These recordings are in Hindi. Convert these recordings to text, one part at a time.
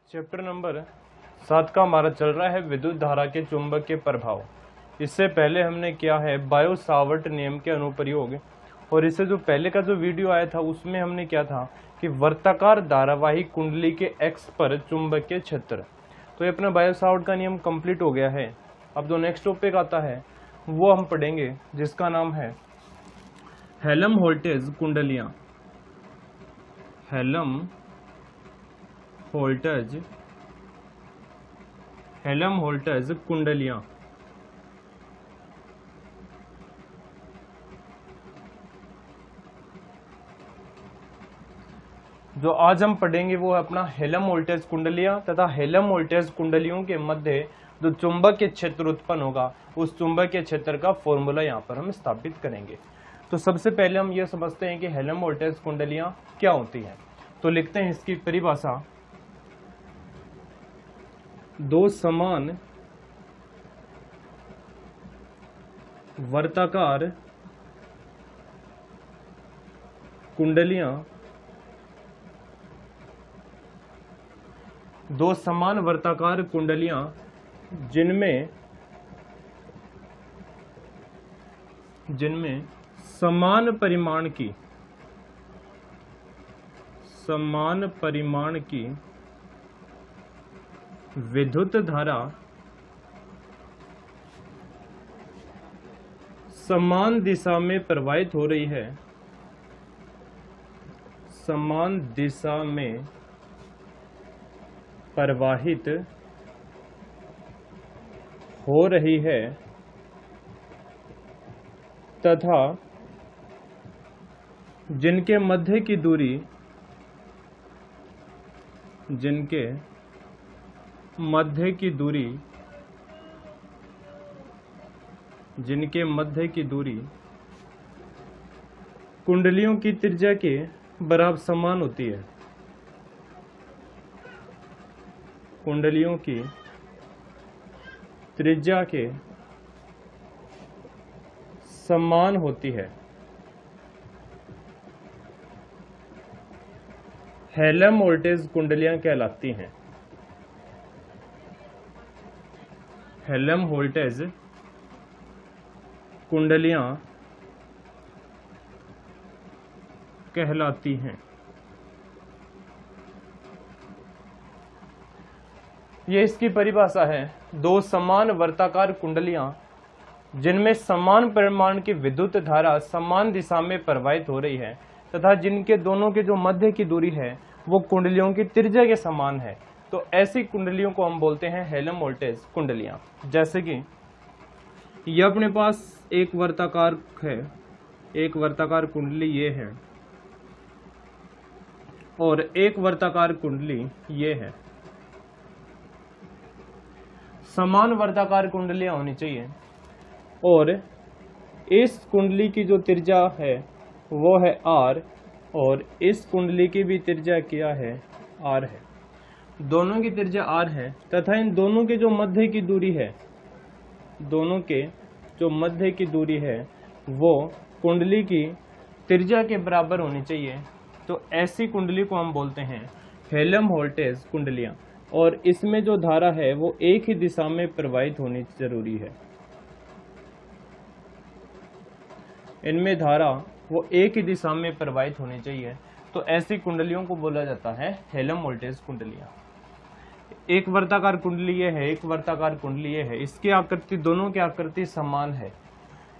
चैप्टर नंबर 7 का हमारा चल रहा है विद्युत धारा के चुंबकीय प्रभाव। इससे पहले हमने किया है बायो सावर्ट नियम के अनुप्रयोग, और इससे जो पहले का जो वीडियो आया था उसमें हमने क्या था कि वर्ताकार धारावाही कुंडली के एक्स पर चुंबकीय क्षेत्र। तो ये अपना बायो सावर्ट का नियम कंप्लीट हो गया है। अब जो नेक्स्ट टॉपिक आता है वो हम पढ़ेंगे, जिसका नाम है हेल्महोल्ट्ज़ कुंडलियाँ। हेल्महोल्ट्ज़ कुंडलियाँ। जो आज हम पढ़ेंगे वो है अपना हेल्महोल्ट्ज़ कुंडलियाँ तथा हेल्महोल्ट्ज़ कुंडलियों के मध्य जो चुंबकीय क्षेत्र उत्पन्न होगा उस चुंबकीय क्षेत्र का फॉर्मूला यहाँ पर हम स्थापित करेंगे। तो सबसे पहले हम ये समझते हैं कि हेल्महोल्ट्ज़ कुंडलियाँ क्या होती हैं। तो लिखते हैं इसकी परिभाषा, दो समान वर्ताकार कुंडलियां, दो समान वर्ताकार कुंडलियां जिनमें समान परिमाण की विद्युत धारा समान दिशा में प्रवाहित हो रही है, समान दिशा में प्रवाहित हो रही है तथा जिनके मध्य की दूरी कुंडलियों की त्रिज्या के बराबर समान होती है। कुंडलियों की त्रिज्या के समान होती है। हेल्महोल्ट्ज़ कुंडलियां कहलाती हैं। हेल्महोल्ट्ज़ कुंडलियां कहलाती हैं। ये इसकी परिभाषा है, दो समान वर्ताकार कुंडलियां जिनमें समान परिमाण की विद्युत धारा समान दिशा में प्रवाहित हो रही है तथा जिनके दोनों के जो मध्य की दूरी है वो कुंडलियों की त्रिज्या के समान है। तो ऐसी कुंडलियों को हम बोलते हैं हेल्महोल्ट्ज़ कुंडलियां। जैसे कि ये अपने पास एक वर्ताकार है, एक वर्ताकार कुंडली ये है और एक वर्ताकार कुंडली ये है। समान वर्ताकार कुंडलियां होनी चाहिए और इस कुंडली की जो त्रिज्या है वो है r और इस कुंडली की भी त्रिज्या क्या है, r है। दोनों की त्रिज्या r है तथा इन दोनों के जो मध्य की दूरी है वो कुंडली की त्रिज्या के बराबर होनी चाहिए। तो ऐसी कुंडली को हम बोलते हैं हेल्महोल्ट्ज़ कुंडलियां, और इसमें जो धारा है वो एक ही दिशा में प्रवाहित होनी जरूरी है। इनमें धारा वो एक ही दिशा में प्रवाहित होनी चाहिए। तो ऐसी कुंडलियों को बोला जाता है हेल्महोल्ट्ज़ कुंडलियां। एक वर्ताकार कुंडली ये है, एक वर्ताकार कुंडली ये है। इसकी आकृति, दोनों की आकृति समान है।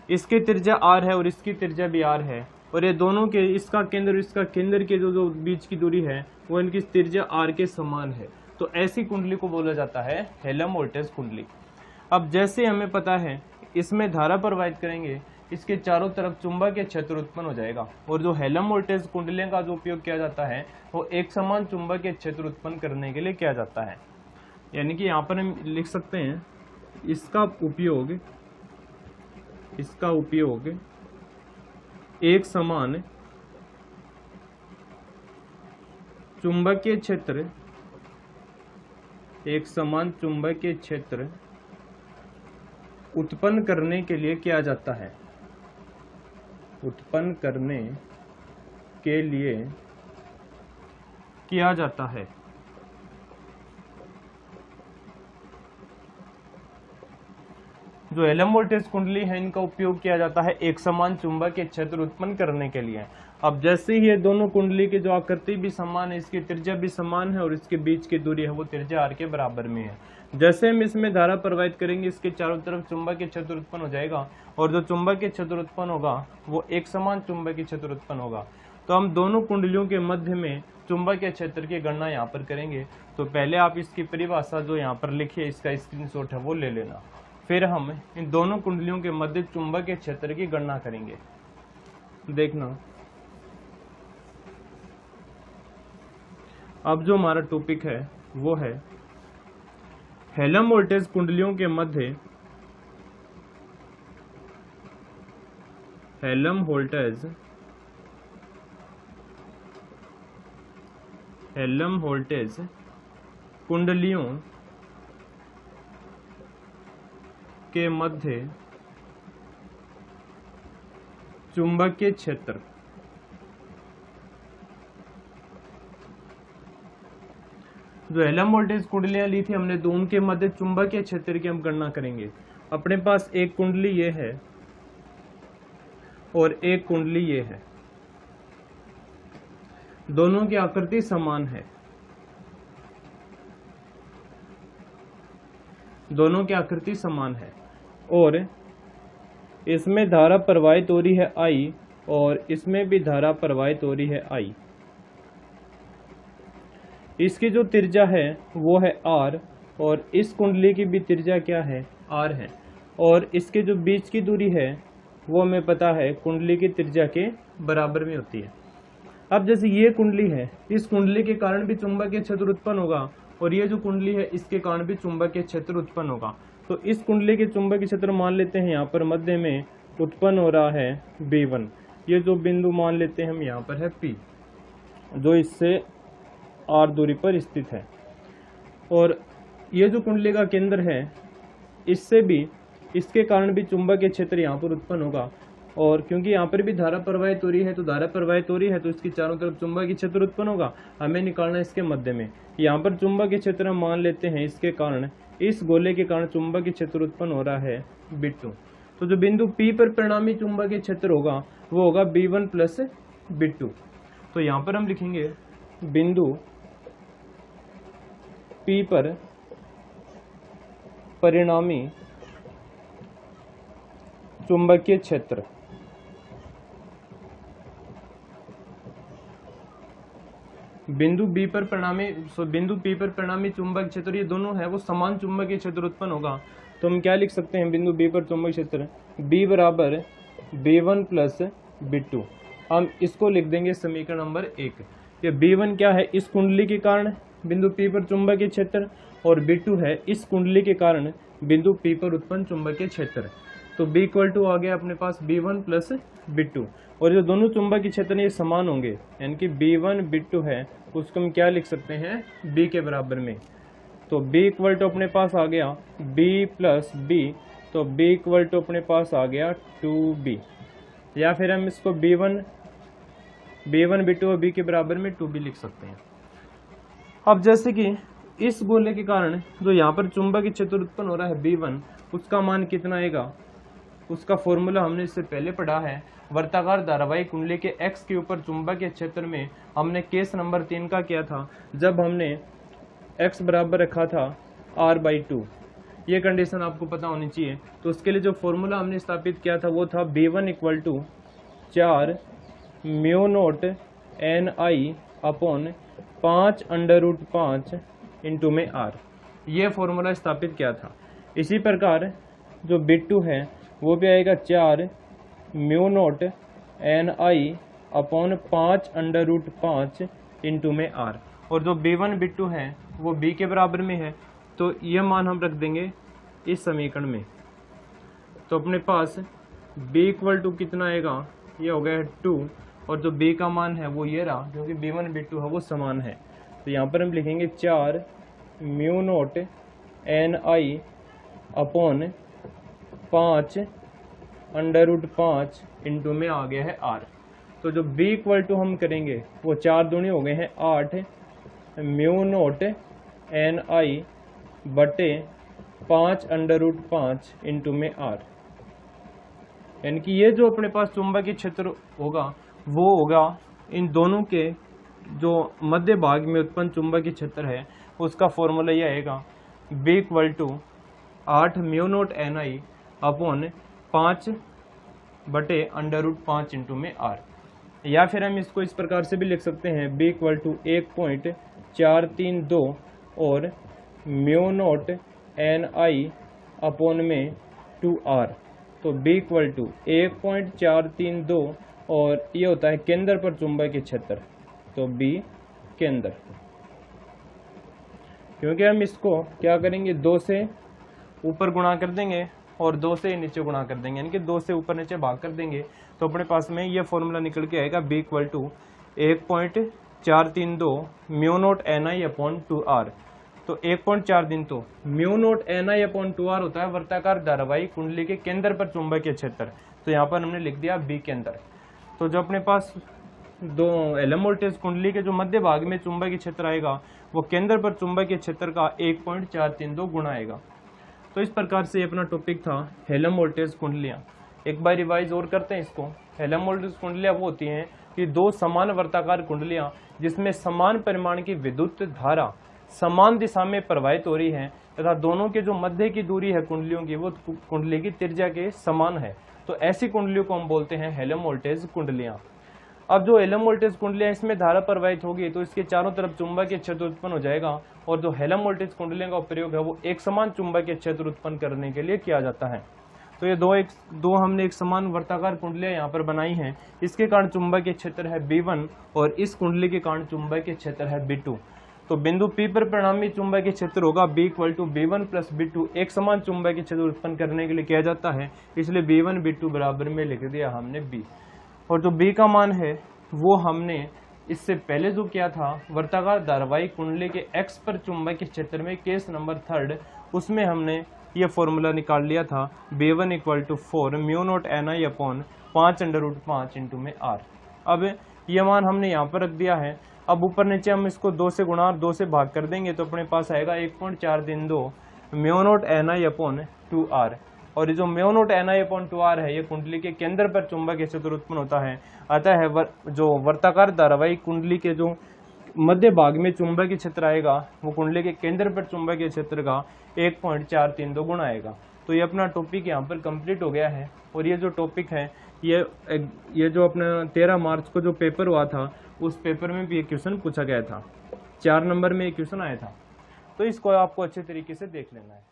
इसकी त्रिज्या r है और इसकी त्रिज्या भी r है, और ये दोनों के, इसका केंद्र और इसका केंद्र के जो बीच की दूरी है वो इनकी त्रिज्या r के समान है। तो ऐसी कुंडली को बोला जाता है हेल्महोल्ट्ज़ कुंडली। अब जैसे हमें पता है इसमें धारा प्रवाहित करेंगे, इसके चारों तरफ चुंबकीय क्षेत्र उत्पन्न हो जाएगा, और जो हेल्महोल्ट्ज़ कुंडलियों का जो उपयोग किया जाता है वो एक समान चुंबकीय क्षेत्र उत्पन्न करने के लिए किया जाता है। यानी कि यहाँ पर हम लिख सकते हैं इसका उपयोग एक समान चुंबकीय क्षेत्र उत्पन्न करने के लिए किया जाता है। जो हेलम वोल्टेज कुंडली है इनका उपयोग किया जाता है एक समान चुंबकीय क्षेत्र उत्पन्न करने के लिए। अब जैसे ही ये दोनों कुंडली की जो आकृति भी समान है, इसकी त्रिज्या भी समान है और इसके बीच की दूरी है वो त्रिज्या r के बराबर में है। जैसे हम इसमें धारा प्रवाहित करेंगे इसके चारों तरफ चुंबकीय क्षेत्र उत्पन्न हो जाएगा और जो चुंबकीय क्षेत्र उत्पन्न होगा वो एक समान चुंबकीय क्षेत्र उत्पन्न होगा। तो हम दोनों कुंडलियों के मध्य में चुंबकीय क्षेत्र की गणना यहाँ पर करेंगे। तो पहले आप इसकी परिभाषा जो यहाँ पर लिखी है इसका स्क्रीनशॉट है वो ले लेना, फिर हम इन दोनों कुंडलियों के मध्य चुंबकीय क्षेत्र की गणना करेंगे। देखना, अब जो हमारा टॉपिक है वो है हेलम वोल्टेज कुंडलियों के मध्य हेलम वोल्टेज कुंडलियों के मध्य चुंबकीय क्षेत्र। जो हेलम वोल्टेज कुंडलियां ली थी हमने तो उनके मध्य चुंबकीय क्षेत्र की हम गणना करेंगे। अपने पास एक कुंडली ये है और एक कुंडली ये है, दोनों की आकृति समान है, दोनों की आकृति समान है और इसमें धारा प्रवाहित हो रही है I और इसमें भी धारा प्रवाहित हो रही है I। इसकी जो त्रिज्या है वो है r और इस कुंडली की भी त्रिज्या क्या है, r है और इसके जो बीच की दूरी है वो हमें पता है कुंडली की त्रिज्या के बराबर में होती है। अब जैसे ये कुंडली है, इस कुंडली के कारण भी चुंबकीय क्षेत्र उत्पन्न होगा और ये जो कुंडली है इसके कारण भी चुंबकीय क्षेत्र उत्पन्न होगा। तो इस कुंडली के चुंबकीय क्षेत्र मान लेते हैं यहाँ पर मध्य में उत्पन्न हो रहा है B1। ये जो बिंदु मान लेते हैं हम यहाँ पर है P, जो इससे r दूरी पर स्थित है और ये जो कुंडली का केंद्र है इससे भी, इसके कारण भी चुंबकीय क्षेत्र यहाँ पर उत्पन्न होगा और क्योंकि यहाँ पर भी धारा प्रवाहित हो रही है तो धारा प्रवाहित हो रही है तो इसकी चारों तरफ चुंबकीय क्षेत्र उत्पन्न होगा। हमें निकालना इसके मध्य में, यहाँ पर चुंबकीय क्षेत्र हम मान लेते हैं इसके कारण, इस गोले के कारण चुंबकीय क्षेत्र उत्पन्न हो रहा है B2। तो जो बिंदु P पर परिणामी चुंबकीय क्षेत्र होगा वो होगा B1 प्लस B2। तो यहाँ पर हम लिखेंगे बिंदु P पर परिणामी चुंबकीय क्षेत्र। बिंदु P पर परिणामी चुंबकीय क्षेत्र ये दोनों है वो समान चुंबकीय क्षेत्र उत्पन्न होगा। तो हम क्या लिख सकते हैं, बिंदु B पर चुंबकीय क्षेत्र B बराबर B1 प्लस B2। हम इसको लिख देंगे समीकरण नंबर 1। ये B1 क्या है, इस कुंडली के कारण बिंदु P पर चुंबकीय क्षेत्र और B2 है इस कुंडली के कारण बिंदु P पर उत्पन्न चुंबकीय क्षेत्र। तो B इक्वल टू आ गया अपने पास B1 प्लस B2 और जो दोनों चुंबकीय क्षेत्र ये समान होंगे यानी कि B1 B2 है उसको हम क्या लिख सकते हैं B के बराबर में। तो B इक्वल टू अपने पास आ गया B प्लस B, तो B इक्वल टू अपने पास आ गया 2B या फिर हम इसको B1 B2 और B के बराबर में 2B लिख सकते हैं। अब जैसे कि इस गोले के कारण जो यहाँ पर चुंबकीय क्षेत्र उत्पन्न हो रहा है B1 उसका मान कितना आएगा, उसका फॉर्मूला हमने इससे पहले पढ़ा है। वर्ताकार धारावाही कुंडली के x के ऊपर चुंबकीय क्षेत्र में हमने केस नंबर 3 का किया था जब हमने x बराबर रखा था r/2। ये कंडीशन आपको पता होनी चाहिए। तो उसके लिए जो फॉर्मूला हमने स्थापित किया था वो था B1 equal to 4 μ0 Ni upon 5√5 into में r, ये फॉर्मूला स्थापित किया था। इसी प्रकार जो B2 है वो भी आएगा 4 μ0 Ni अपॉन 5√5 इंटू में r और जो B1 B2 है वो B के बराबर में है। तो ये मान हम रख देंगे इस समीकरण में। तो अपने पास B इक्वल टू कितना आएगा, ये हो गया 2 और जो B का मान है वो ये रहा क्योंकि B1 B2 है वो समान है। तो यहाँ पर हम लिखेंगे 4 μ0 Ni अपॉन 5√5 इंटू में आ गया है r। तो जो B इक्वल टू हम करेंगे वो 4 दूनी हो गए हैं 8 μ0 Ni बटे 5√5 इंटू में r, यानी कि ये जो अपने पास चुंबकीय क्षेत्र होगा वो होगा इन दोनों के जो मध्य भाग में उत्पन्न चुंबकीय क्षेत्र है उसका फॉर्मूला ये आएगा B equal to 8 μ0 NI upon 5/√5 into में r, या फिर हम इसको इस प्रकार से भी लिख सकते हैं B इक्वल टू 1.432 और μ0 NI अपॉन में 2r। तो B इक्वल टू 1.432 और ये होता है केंद्र पर चुंबकीय क्षेत्र, तो B केंद्र, क्योंकि हम इसको क्या करेंगे 2 से ऊपर गुणा कर देंगे और 2 से नीचे गुणा कर देंगे, यानी कि 2 से ऊपर नीचे भाग कर देंगे तो अपने पास में ये फॉर्मूला निकल के आएगा B equal to 1.432 μ0 NI upon 2r। तो 1.432 μ0 NI अपॉन 2r होता है वर्ताकार धारावाही कुंडली के केंद्र पर चुंबकीय क्षेत्र, तो यहाँ पर हमने लिख दिया B केंद्र। तो जो अपने पास दो एलम वोल्टेज कुंडली के जो मध्य भाग में चुंबकीय क्षेत्र आएगा वो केंद्र पर चुंबकीय क्षेत्र का 1.432 गुणा आएगा। तो इस प्रकार से अपना टॉपिक था हेलम वोल्टेज कुंडलियाँ। एक बार रिवाइज और करते हैं इसको। हेलम वोल्टेज कुंडलियाँ वो होती हैं कि दो समान वर्ताकार कुंडलियाँ जिसमें समान परिमाण की विद्युत धारा समान दिशा में प्रवाहित हो रही है तथा दोनों के जो मध्य की दूरी है कुंडलियों की वो कुंडली की त्रिज्या के समान है। तो ऐसी कुंडलियों को हम बोलते हैं हेलम वोल्टेज कुंडलियाँ। अब जो हेलम वोल्टेज कुंडलियाँ इसमें धारा प्रवाहित होगी तो इसके चारों तरफ चुंबकीय क्षेत्र उत्पन्न हो जाएगा और जो हेलम वोल्टेज कुंडलियों का प्रयोग है वो एक समान चुंबकीय क्षेत्र उत्पन्न करने के लिए किया जाता है। तो ये दो हमने एक समान वर्ताकार कुंडलियाँ यहाँ पर बनाई हैं। इसके कारण चुंबकीय क्षेत्र है B1 और इस कुंडली के कारण चुंबकीय क्षेत्र है B2। तो बिंदु P पर परिणामी चुंबकीय क्षेत्र होगा B equal to B1 plus B2, एक समान चुंबकीय क्षेत्र उत्पन्न करने के लिए किया जाता है, इसलिए B1 B2 बराबर में लिख दिया हमने B। और जो B का मान है वो हमने इससे पहले जो किया था वर्ताकार धारावाही कुंडली के X पर चुंबकीय क्षेत्र में केस नंबर 3 उसमें हमने ये फॉर्मूला निकाल लिया था B1 equal to 4 μ0 NI upon 5√5 into में R। अब ये मान हमने यहाँ पर रख दिया है। अब ऊपर नीचे हम इसको 2 से गुणा और 2 से भाग कर देंगे तो अपने पास आएगा 1.432 μ0 NI अपॉन 2R। और ये जो μ0 NI अपॉन 2R है ये कुंडली के केंद्र पर चुंबकीय क्षेत्र उत्पन्न होता है। अतः जो वर्ताकार धारावाही कुंडली के जो मध्य भाग में चुंबकीय क्षेत्र आएगा वो कुंडली के केंद्र पर चुंबकीय क्षेत्र का 1.432 गुणा आएगा। तो ये अपना टॉपिक यहाँ पर कंप्लीट हो गया है। और ये जो टॉपिक है ये जो अपना 13 मार्च को जो पेपर हुआ था उस पेपर में भी ये क्वेश्चन पूछा गया था, 4 नंबर में ये क्वेश्चन आया था। तो इसको आपको अच्छे तरीके से देख लेना है।